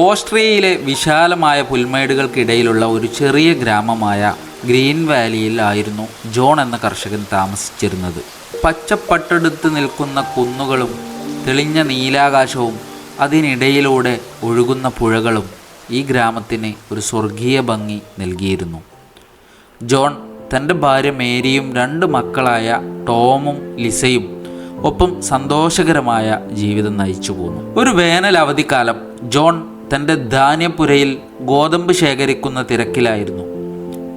ഓസ്ട്രിയയിലെ വിശാലമായ പുൽമേടുകൾക്കിടയിലുള്ള ഒരു ചെറിയ ഗ്രാമമായ ഗ്രീൻ വാലിയിൽ ആയിരുന്നു ജോൺ എന്ന കർഷകൻ താമസിച്ചിരുന്നത്. പച്ചപ്പട്ടെടുത്ത് നിൽക്കുന്ന കുന്നുകളും തെളിഞ്ഞ നീലാകാശവും അതിനിടയിലൂടെ ഒഴുകുന്ന പുഴകളും ഈ ഗ്രാമത്തിന് ഒരു സ്വർഗീയ ഭംഗി നൽകിയിരുന്നു. ജോൺ തൻ്റെ ഭാര്യ മേരിയും 2 മക്കളായ ടോമും ലിസയും ഒപ്പം സന്തോഷകരമായ ജീവിതം നയിച്ചു പോന്നു. ഒരു വേനൽ അവധിക്കാലം ജോൺ തൻ്റെ ധാന്യപ്പുരയിൽ ഗോതമ്പ് ശേഖരിക്കുന്ന തിരക്കിലായിരുന്നു.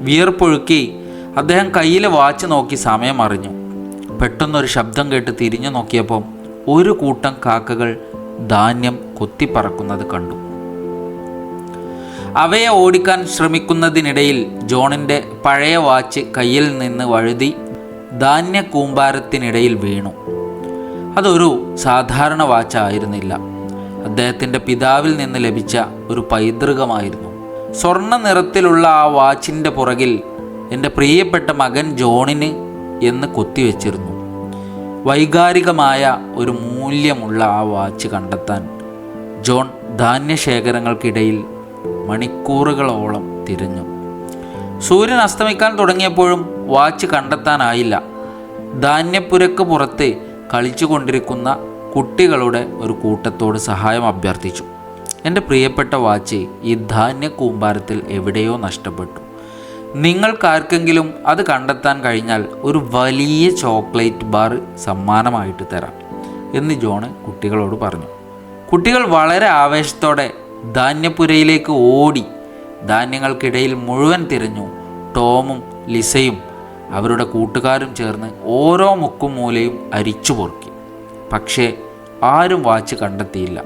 വിയർപ്പൊഴുക്കി അദ്ദേഹം കയ്യിലെ വാച്ച് നോക്കി സമയം അറിഞ്ഞു. പെട്ടെന്നൊരു ശബ്ദം കേട്ട് തിരിഞ്ഞു നോക്കിയപ്പോൾ ഒരു കൂട്ടം കാക്കകൾ ധാന്യം കൊത്തിപ്പറക്കുന്നത് കണ്ടു. അവയെ ഓടിക്കാൻ ശ്രമിക്കുന്നതിനിടയിൽ ജോണിൻ്റെ പഴയ വാച്ച് കയ്യിൽ നിന്ന് വഴുതി ധാന്യ കൂമ്പാരത്തിനിടയിൽ വീണു. അതൊരു സാധാരണ വാച്ചായിരുന്നില്ല. അദ്ദേഹത്തിൻ്റെ പിതാവിൽ നിന്ന് ലഭിച്ച ഒരു പൈതൃകമായിരുന്നു. സ്വർണ്ണ നിറത്തിലുള്ള ആ വാച്ചിൻ്റെ പുറകിൽ എൻ്റെ പ്രിയപ്പെട്ട മകൻ ജോണിന് എന്ന് കൊത്തിവെച്ചിരുന്നു. വൈകാരികമായ ഒരു മൂല്യമുള്ള ആ വാച്ച് കണ്ടെത്താൻ ജോൺ ധാന്യശേഖരങ്ങൾക്കിടയിൽ മണിക്കൂറുകളോളം തിരഞ്ഞു. സൂര്യൻ അസ്തമിക്കാൻ തുടങ്ങിയപ്പോഴും വാച്ച് കണ്ടെത്താനായില്ല. ധാന്യപ്പുരക്ക് പുറത്ത് കളിച്ചുകൊണ്ടിരിക്കുന്ന കുട്ടികളുടെ ഒരു കൂട്ടത്തോട് സഹായം അഭ്യർത്ഥിച്ചു. എൻ്റെ പ്രിയപ്പെട്ട വാച്ച് ഈ ധാന്യ കൂമ്പാരത്തിൽ എവിടെയോ നഷ്ടപ്പെട്ടു. നിങ്ങൾക്കാർക്കെങ്കിലും അത് കണ്ടെത്താൻ കഴിഞ്ഞാൽ ഒരു വലിയ ചോക്ലേറ്റ് ബാർ സമ്മാനമായിട്ട് തരാം എന്ന് ജോണ് കുട്ടികളോട് പറഞ്ഞു. കുട്ടികൾ വളരെ ആവേശത്തോടെ ധാന്യപ്പുരയിലേക്ക് ഓടി ധാന്യങ്ങൾക്കിടയിൽ മുഴുവൻ തിരഞ്ഞു. ടോമും ലിസയും അവരുടെ കൂട്ടുകാരും ചേർന്ന് ഓരോ മുക്കും മൂലയും അരിച്ചു പൊറുക്കി. പക്ഷേ ആരും വാച്ച് കണ്ടെത്തിയില്ല.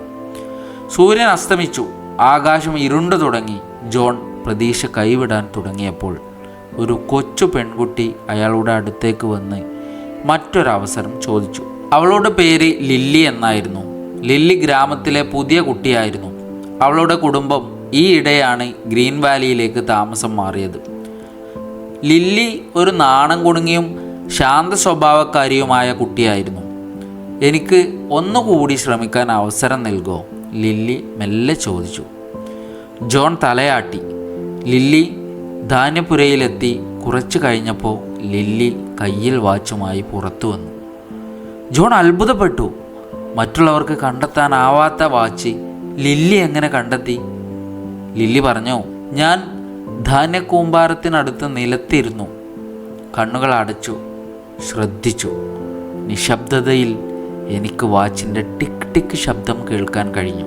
സൂര്യൻ അസ്തമിച്ചു. ആകാശം ഇരുണ്ടു തുടങ്ങി. ജോൺ പ്രതീക്ഷ കൈവിടാൻ തുടങ്ങിയപ്പോൾ ഒരു കൊച്ചു പെൺകുട്ടി അയാളുടെ അടുത്തേക്ക് വന്ന് മറ്റൊരവസരം ചോദിച്ചു. അവളുടെ പേര് ലില്ലി എന്നായിരുന്നു. ലില്ലി ഗ്രാമത്തിലെ പുതിയ കുട്ടിയായിരുന്നു. അവളുടെ കുടുംബം ഈയിടെയാണ് ഗ്രീൻ വാലിയിലേക്ക് താമസം മാറിയത്. ലില്ലി ഒരു നാണം കുണുങ്ങിയും ശാന്ത സ്വഭാവക്കാരിയുമായ കുട്ടിയായിരുന്നു. എനിക്ക് ഒന്നുകൂടി ശ്രമിക്കാൻ അവസരം നൽകുമോ? ലില്ലി മെല്ലെ ചോദിച്ചു. ജോൺ തലയാട്ടി. ലില്ലി ധാന്യപ്പുരയിലെത്തി. കുറച്ചു കഴിഞ്ഞപ്പോൾ ലില്ലി കയ്യിൽ വാച്ചുമായി പുറത്തു വന്നു. ജോൺ അത്ഭുതപ്പെട്ടു. മറ്റുള്ളവർക്ക് കണ്ടെത്താനാവാത്ത വാച്ച് ലില്ലി എങ്ങനെ കണ്ടെത്തി? ലില്ലി പറഞ്ഞു, ഞാൻ ധാന്യക്കൂമ്പാരത്തിനടുത്ത് നിലത്തിരുന്നു. കണ്ണുകൾ അടച്ചു, ശ്രദ്ധിച്ചു. നിശബ്ദതയിൽ എനിക്ക് വാച്ചിൻ്റെ ടിക് ടിക് ശബ്ദം കേൾക്കാൻ കഴിഞ്ഞു.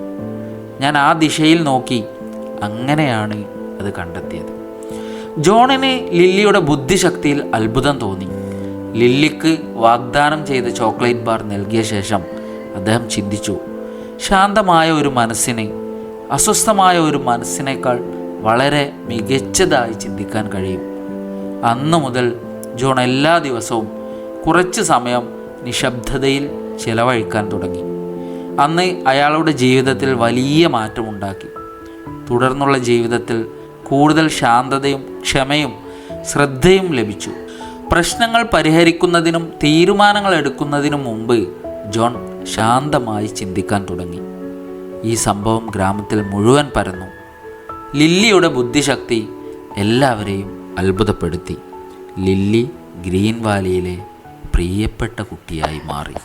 ഞാൻ ആ ദിശയിൽ നോക്കി. അങ്ങനെയാണ് അത് കണ്ടെത്തിയത്. ജോണിന് ലില്ലിയുടെ ബുദ്ധിശക്തിയിൽ അത്ഭുതം തോന്നി. ലില്ലിക്ക് വാഗ്ദാനം ചെയ്ത ചോക്ലേറ്റ് ബാർ നൽകിയ ശേഷം അദ്ദേഹം ചിന്തിച്ചു, ശാന്തമായ ഒരു മനസ്സിന് അസ്വസ്ഥമായ ഒരു മനസ്സിനേക്കാൾ വളരെ മികച്ചതായി ചിന്തിക്കാൻ കഴിയും. അന്നു മുതൽ ജോൺ എല്ലാ ദിവസവും കുറച്ച് സമയം നിശബ്ദതയിൽ ചെലവഴിക്കാൻ തുടങ്ങി. അന്ന് അയാളുടെ ജീവിതത്തിൽ വലിയ മാറ്റമുണ്ടാക്കി. തുടർന്നുള്ള ജീവിതത്തിൽ കൂടുതൽ ശാന്തതയും ക്ഷമയും ശ്രദ്ധയും ലഭിച്ചു. പ്രശ്നങ്ങൾ പരിഹരിക്കുന്നതിനും തീരുമാനങ്ങൾ എടുക്കുന്നതിനും മുമ്പ് ജോൺ ശാന്തമായി ചിന്തിക്കാൻ തുടങ്ങി. ഈ സംഭവം ഗ്രാമത്തിൽ മുഴുവൻ പരന്നു. ലില്ലിയുടെ ബുദ്ധിശക്തി എല്ലാവരെയും അത്ഭുതപ്പെടുത്തി. ലില്ലി ഗ്രീൻ വാലിയിലെ പ്രിയപ്പെട്ട കുട്ടിയായി മാറി.